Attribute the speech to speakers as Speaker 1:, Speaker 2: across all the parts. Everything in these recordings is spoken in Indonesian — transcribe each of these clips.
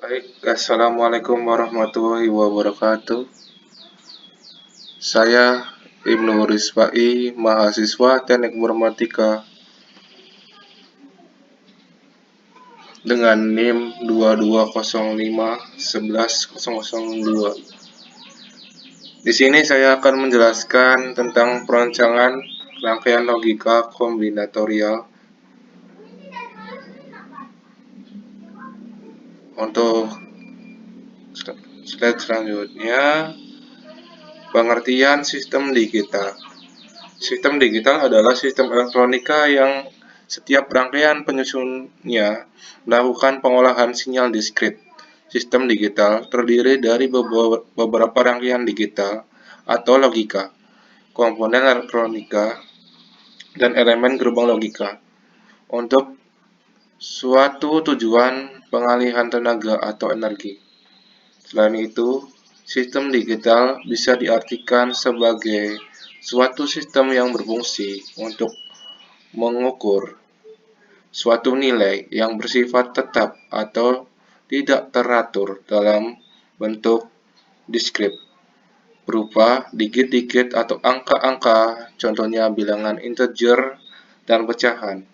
Speaker 1: Baik, Assalamualaikum warahmatullahi wabarakatuh. Saya Ibnu Rizwai, mahasiswa Teknik Informatika dengan NIM 2205 11 002. Di sini saya akan menjelaskan tentang perancangan rangkaian logika kombinatorial. Untuk slide selanjutnya, pengertian sistem digital. Sistem digital adalah sistem elektronika yang setiap rangkaian penyusunnya melakukan pengolahan sinyal diskrit. Sistem digital terdiri dari beberapa rangkaian digital atau logika, komponen elektronika, dan elemen gerbang logika untuk suatu tujuan pengalihan tenaga atau energi. Selain itu, sistem digital bisa diartikan sebagai suatu sistem yang berfungsi untuk mengukur suatu nilai yang bersifat tetap atau tidak teratur dalam bentuk diskrit, berupa digit-digit atau angka-angka, contohnya bilangan integer dan pecahan.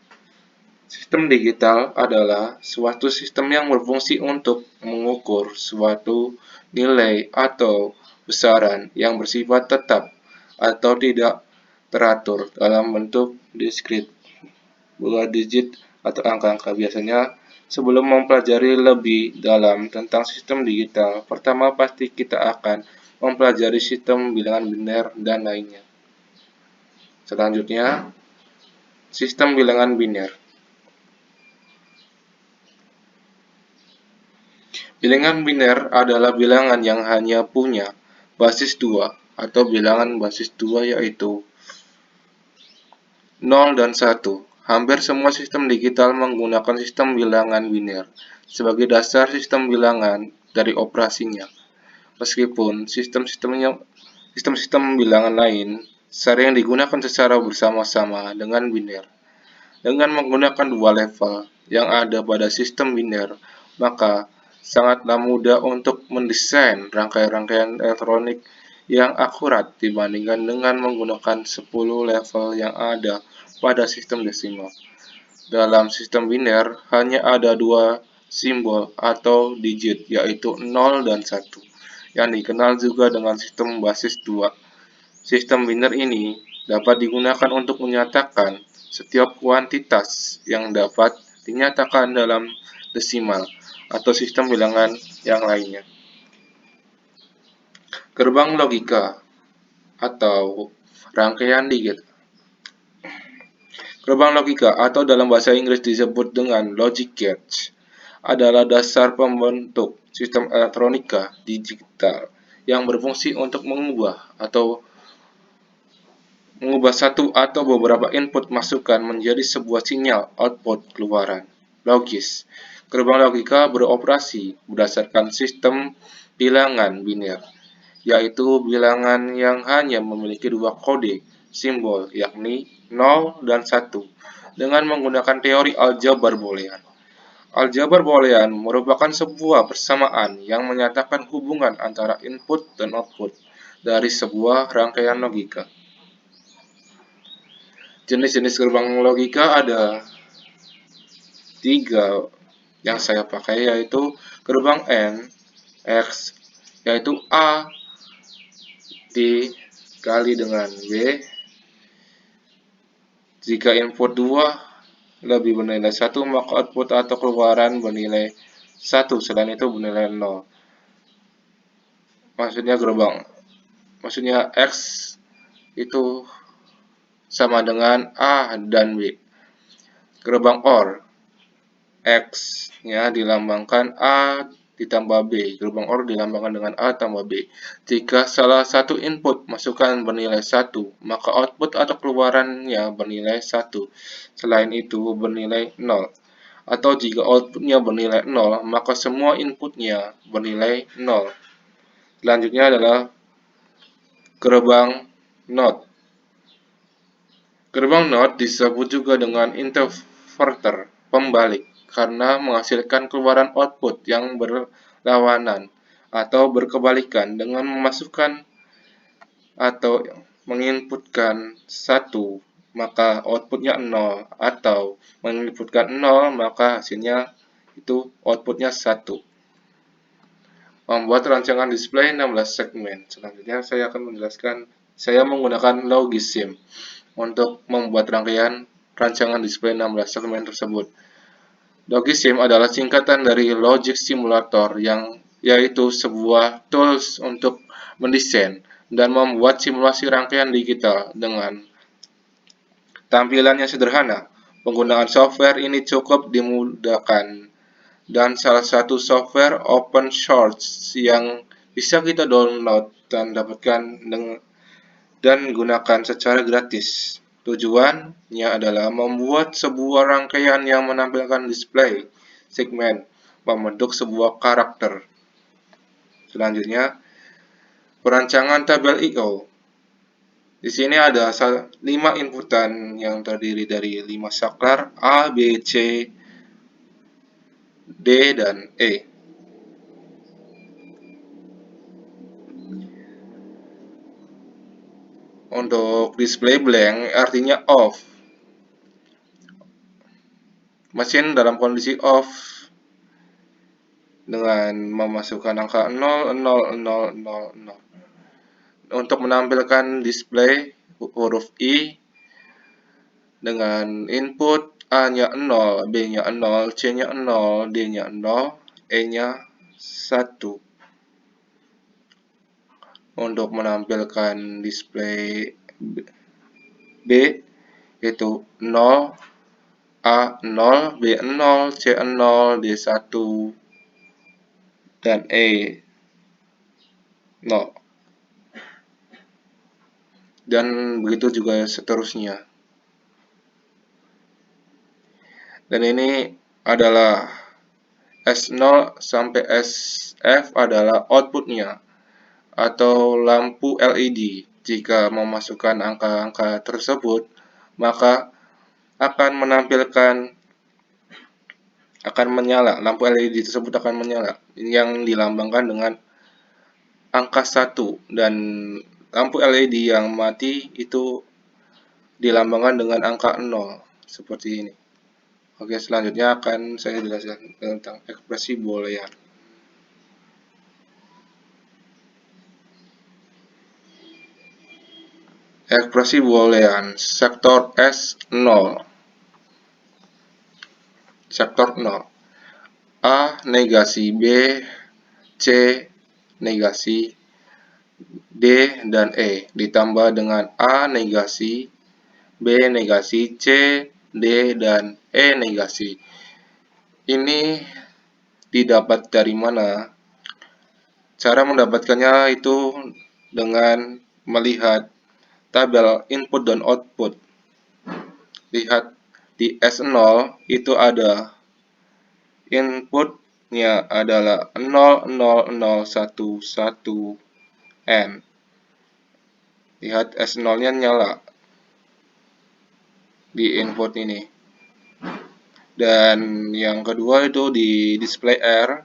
Speaker 1: Sistem digital adalah suatu sistem yang berfungsi untuk mengukur suatu nilai atau besaran yang bersifat tetap atau tidak teratur dalam bentuk diskrit, buah digit atau angka-angka. Biasanya sebelum mempelajari lebih dalam tentang sistem digital, pertama pasti kita akan mempelajari sistem bilangan biner dan lainnya. Selanjutnya, sistem bilangan biner. Bilangan biner adalah bilangan yang hanya punya basis 2 atau bilangan basis 2 yaitu 0 dan 1. Hampir semua sistem digital menggunakan sistem bilangan biner sebagai dasar sistem bilangan dari operasinya. Meskipun sistem-sistem bilangan lain sering digunakan secara bersama-sama dengan biner. Dengan menggunakan dua level yang ada pada sistem biner, maka sangatlah mudah untuk mendesain rangkaian-rangkaian elektronik yang akurat dibandingkan dengan menggunakan 10 level yang ada pada sistem desimal. Dalam sistem biner, hanya ada dua simbol atau digit, yaitu 0 dan 1, yang dikenal juga dengan sistem basis 2. Sistem biner ini dapat digunakan untuk menyatakan setiap kuantitas yang dapat dinyatakan dalam desimal atau sistem bilangan yang lainnya. Gerbang logika atau rangkaian digit. Gerbang logika atau dalam bahasa Inggris disebut dengan logic gates adalah dasar pembentuk sistem elektronika digital yang berfungsi untuk mengubah satu atau beberapa input masukan menjadi sebuah sinyal output keluaran logis. Gerbang logika beroperasi berdasarkan sistem bilangan biner, yaitu bilangan yang hanya memiliki dua kode simbol, yakni 0 dan 1, dengan menggunakan teori aljabar boolean. Aljabar boolean merupakan sebuah persamaan yang menyatakan hubungan antara input dan output dari sebuah rangkaian logika. Jenis-jenis gerbang logika ada 3 yang saya pakai, yaitu gerbang N, X, yaitu A dikali dengan B. Jika input 2 lebih bernilai 1, maka output atau keluaran bernilai 1, selain itu bernilai 0. Maksudnya X itu sama dengan A dan B. Gerbang OR, X-nya dilambangkan A ditambah B. Gerbang OR dilambangkan dengan A tambah B. Jika salah satu input masukan bernilai 1, maka output atau keluarannya bernilai 1. Selain itu bernilai 0. Atau jika outputnya bernilai 0, maka semua inputnya bernilai 0. Selanjutnya adalah gerbang NOT. Gerbang NOT disebut juga dengan inverter, pembalik. karena menghasilkan keluaran output yang berlawanan atau berkebalikan dengan memasukkan atau menginputkan 1, maka outputnya 0, atau menginputkan 0, maka hasilnya itu outputnya 1. Membuat rancangan display 16 segmen. Selanjutnya saya akan menjelaskan, saya menggunakan Logisim untuk membuat rangkaian rancangan display 16 segmen tersebut. Logisim adalah singkatan dari Logic Simulator, yang yaitu sebuah tools untuk mendesain dan membuat simulasi rangkaian digital dengan tampilannya sederhana. Penggunaan software ini cukup dimudahkan, dan salah satu software open source yang bisa kita download dan dapatkan dan gunakan secara gratis. Tujuannya adalah membuat sebuah rangkaian yang menampilkan display segmen membentuk sebuah karakter. Selanjutnya, perancangan tabel I/O. Di sini ada 5 inputan yang terdiri dari 5 saklar A, B, C, D, dan E. Untuk display blank artinya off. Mesin dalam kondisi off dengan memasukkan angka 0, 0, 0, 0, 0. Untuk menampilkan display huruf I dengan input A-nya 0, B-nya 0, C-nya 0, D-nya 0, E-nya 1. Untuk menampilkan display B itu 0, A 0, B 0, C 0, D 1, dan E 0. Dan begitu juga seterusnya. Dan ini adalah S0 sampai SF adalah outputnya atau lampu LED. Jika memasukkan angka-angka tersebut, maka akan menyala, lampu LED tersebut akan menyala, yang dilambangkan dengan angka 1, dan lampu LED yang mati itu dilambangkan dengan angka 0, seperti ini. Oke, selanjutnya akan saya jelaskan tentang ekspresi boolean. Ekspresi boolean sektor S0. Sektor 0. A negasi B, C negasi D dan E ditambah dengan A negasi B negasi C, D dan E negasi. Ini didapat dari mana? Cara mendapatkannya itu dengan melihat tabel input dan output. Lihat di S0 itu ada inputnya adalah 00011N. Lihat S0-nya nyala di input ini. Dan yang kedua itu di display R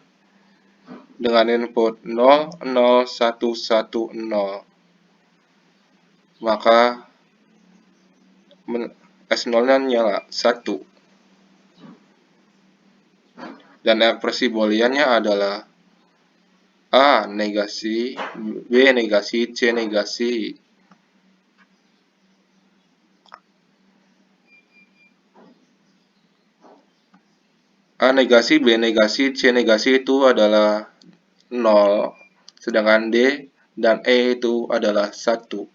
Speaker 1: dengan input 00110. Maka S0-nya nyala 1. Dan ekspresi booleannya adalah A negasi, B negasi, C negasi. A negasi, B negasi, C negasi itu adalah 0, sedangkan D dan E itu adalah 1.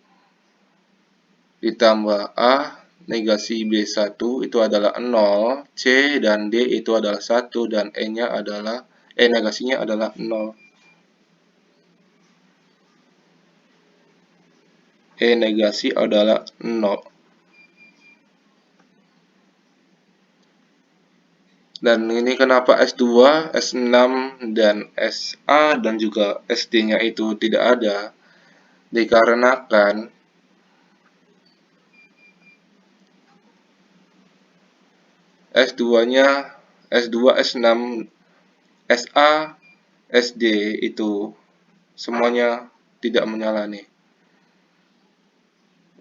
Speaker 1: Ditambah A negasi B1 itu adalah 0, C dan D itu adalah 1, dan E-nya adalah negasinya adalah 0. E negasi adalah 0. Dan ini kenapa S2, S6, dan SA dan juga SD-nya itu tidak ada, dikarenakan S2-nya S2, S6, SA, SD itu semuanya tidak menyala nih.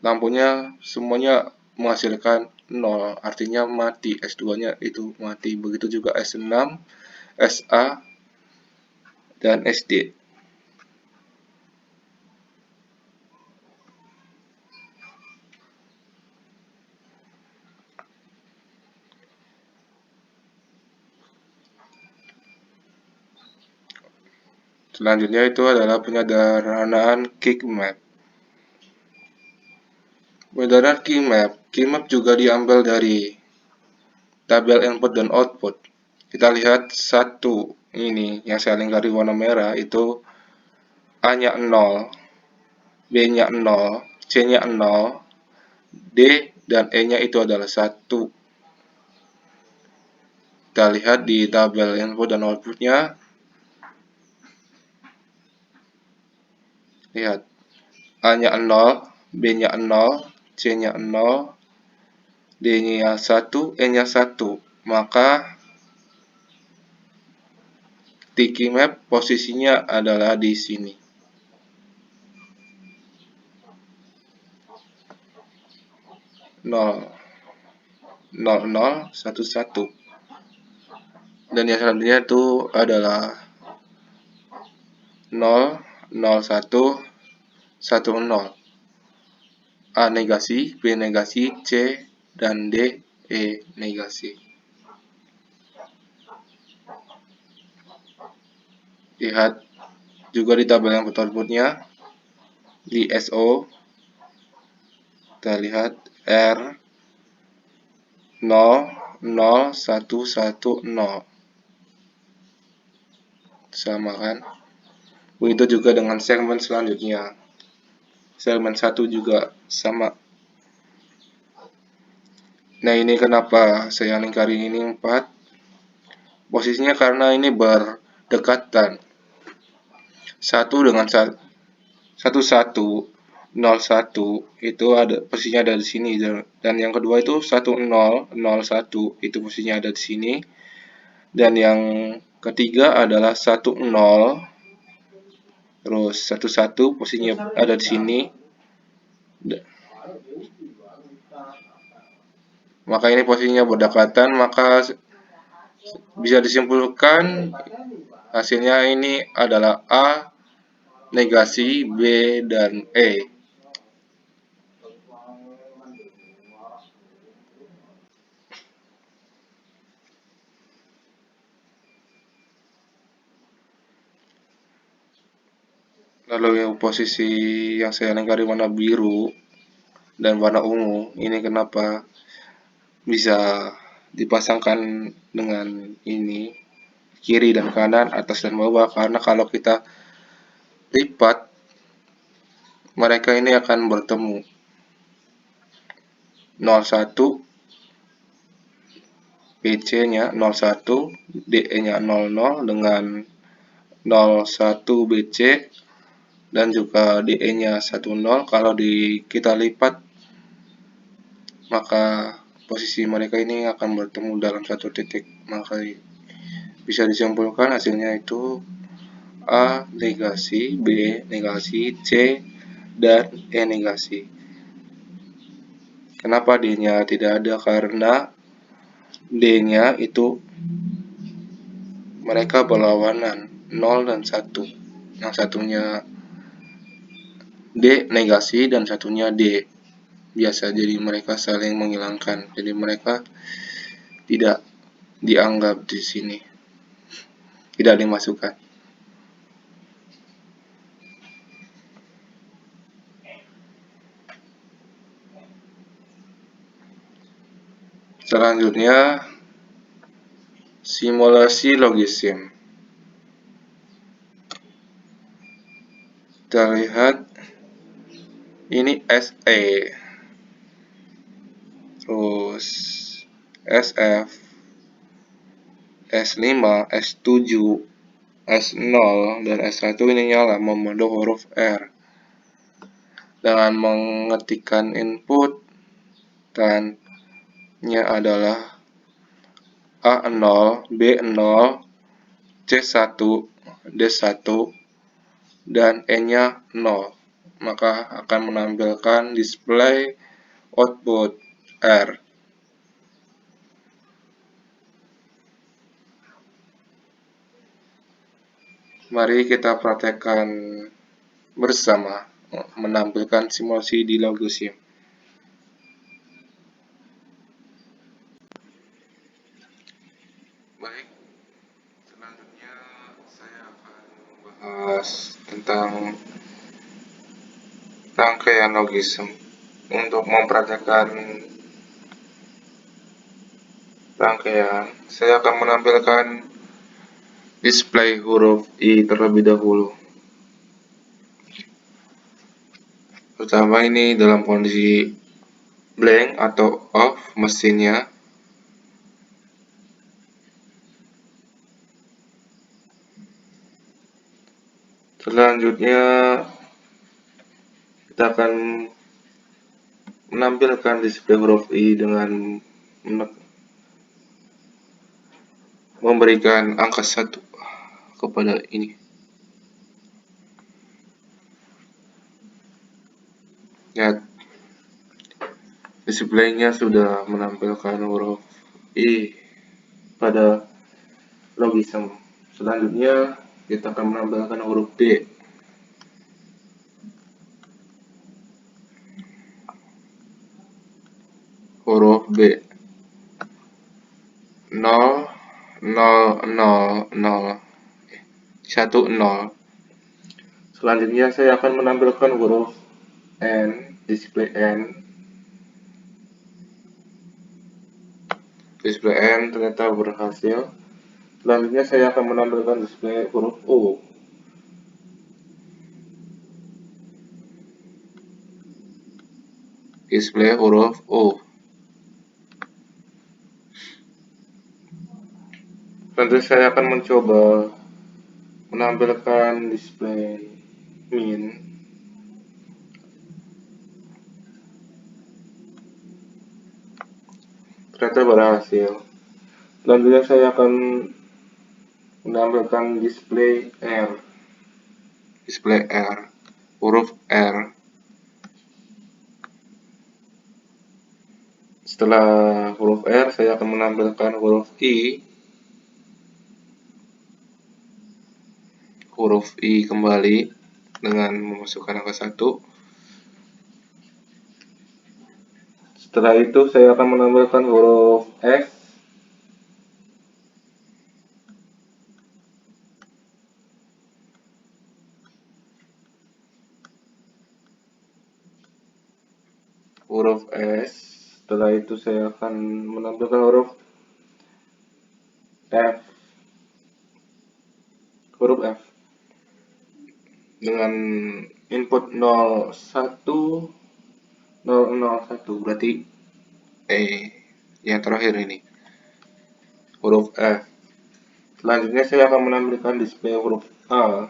Speaker 1: Lampunya semuanya menghasilkan 0, artinya mati. S2-nya itu mati. Begitu juga S6, SA, dan SD. Selanjutnya itu adalah penyederhanaan key map. Penyederhanaan key map juga diambil dari tabel input dan output. Kita lihat satu ini yang saya lingkari warna merah itu A-nya 0, B-nya 0, C-nya 0, D dan E-nya itu adalah 1. Kita lihat di tabel input dan outputnya. Lihat, A-nya 0, B-nya 0, C-nya 0, D-nya 1, E-nya 1. Maka key map posisinya adalah di sini. 0, 0, 0, 1, 1. Dan yang selanjutnya itu adalah 0, 0, 1, 1, 0. A negasi, B negasi, C dan D, E negasi. Lihat juga di tabel yang outputnya di SO. Kita lihat R 0, 0, 1, 1, 0. Sama kan? Begitu juga dengan segmen selanjutnya. Segmen 1 juga sama. Nah, ini kenapa saya lingkari ini 4. Posisinya karena ini berdekatan. 1 dengan 1, 1, 0, 1 itu ada posisinya ada di sini, dan yang kedua itu 1, 0, 0, 1 itu posisinya ada di sini, dan yang ketiga adalah 1, 0, terus 1, 1 posisinya ada di sini. Maka ini posisinya berdekatan, maka bisa disimpulkan hasilnya ini adalah A negasi, B dan E. Lalu yang posisi yang saya lingkari warna biru dan warna ungu, ini kenapa bisa dipasangkan dengan ini kiri dan kanan, atas dan bawah, karena kalau kita lipat mereka ini akan bertemu. 01 BC-nya 01, DE-nya 00 dengan 01 BC dan juga DE-nya 10. Kalau kita lipat, maka posisi mereka ini akan bertemu dalam satu titik. Maka bisa disimpulkan hasilnya itu A negasi, B negasi, C dan E negasi. Kenapa D-nya tidak ada? Karena D-nya itu mereka berlawanan, 0 dan 1. Yang satunya D negasi dan satunya D biasa, jadi mereka saling menghilangkan. Jadi mereka tidak dianggap di sini, tidak dimasukkan. Selanjutnya, simulasi logisim. Kita lihat ini SE, terus SF, S5, S7, S0, dan S1 ini nyala membentuk huruf R. Dengan mengetikkan input, dan nya adalah A0, B0, C1, D1, dan E-nya 0, maka akan menampilkan display output R. Mari kita praktekkan bersama menampilkan simulasi di Logosim. Baik, selanjutnya saya akan membahas tentang rangkaian logisme. Untuk mempraktekkan rangkaian, saya akan menampilkan display huruf I terlebih dahulu. Pertama, ini dalam kondisi blank atau off mesinnya. Selanjutnya kita akan menampilkan display huruf I dengan memberikan angka 1 kepada ini. Lihat, displaynya sudah menampilkan huruf I pada logisme. Selanjutnya kita akan menampilkan huruf D. Huruf B. 0, 0, 0, 0, 1, 0. Selanjutnya saya akan menampilkan huruf N, display N. Display N ternyata berhasil. Selanjutnya saya akan menampilkan display huruf U. Display huruf U. Nanti saya akan mencoba menampilkan display min. Ternyata berhasil. Selanjutnya saya akan menampilkan display R. Display R. Huruf R. Setelah huruf R, saya akan menampilkan huruf I. Huruf I kembali dengan memasukkan angka 1. Setelah itu saya akan menampilkan huruf F. Huruf S. Setelah itu saya akan menampilkan huruf F. Huruf F dengan input 01, 001, berarti yang terakhir ini huruf F. Selanjutnya saya akan menampilkan display huruf A.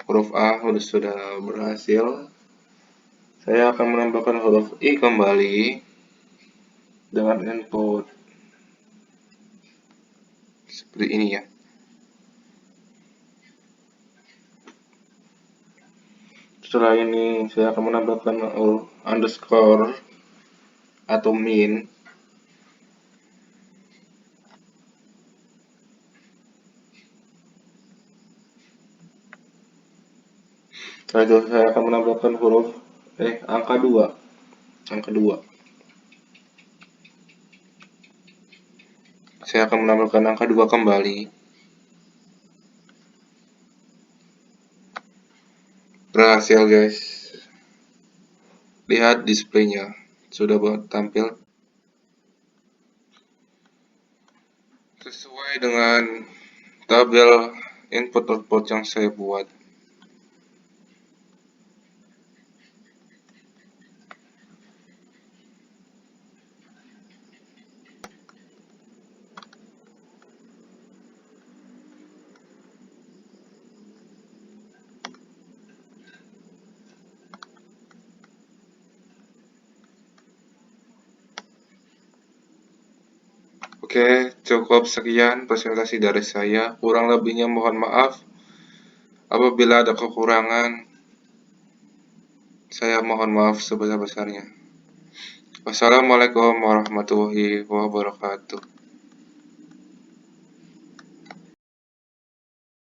Speaker 1: Huruf A sudah berhasil. Saya akan menampilkan huruf I kembali dengan input seperti ini ya. Setelah ini saya akan menampilkan underscore atau min. Setelah itu saya akan menampilkan huruf angka 2. Angka 2. Saya akan menampilkan angka 2 kembali. Berhasil guys. Lihat displaynya sudah tampil sesuai dengan tabel input-output yang saya buat. Oke, cukup sekian presentasi dari saya. Kurang lebihnya mohon maaf. Apabila ada kekurangan, saya mohon maaf sebesar-besarnya. Wassalamualaikum warahmatullahi wabarakatuh.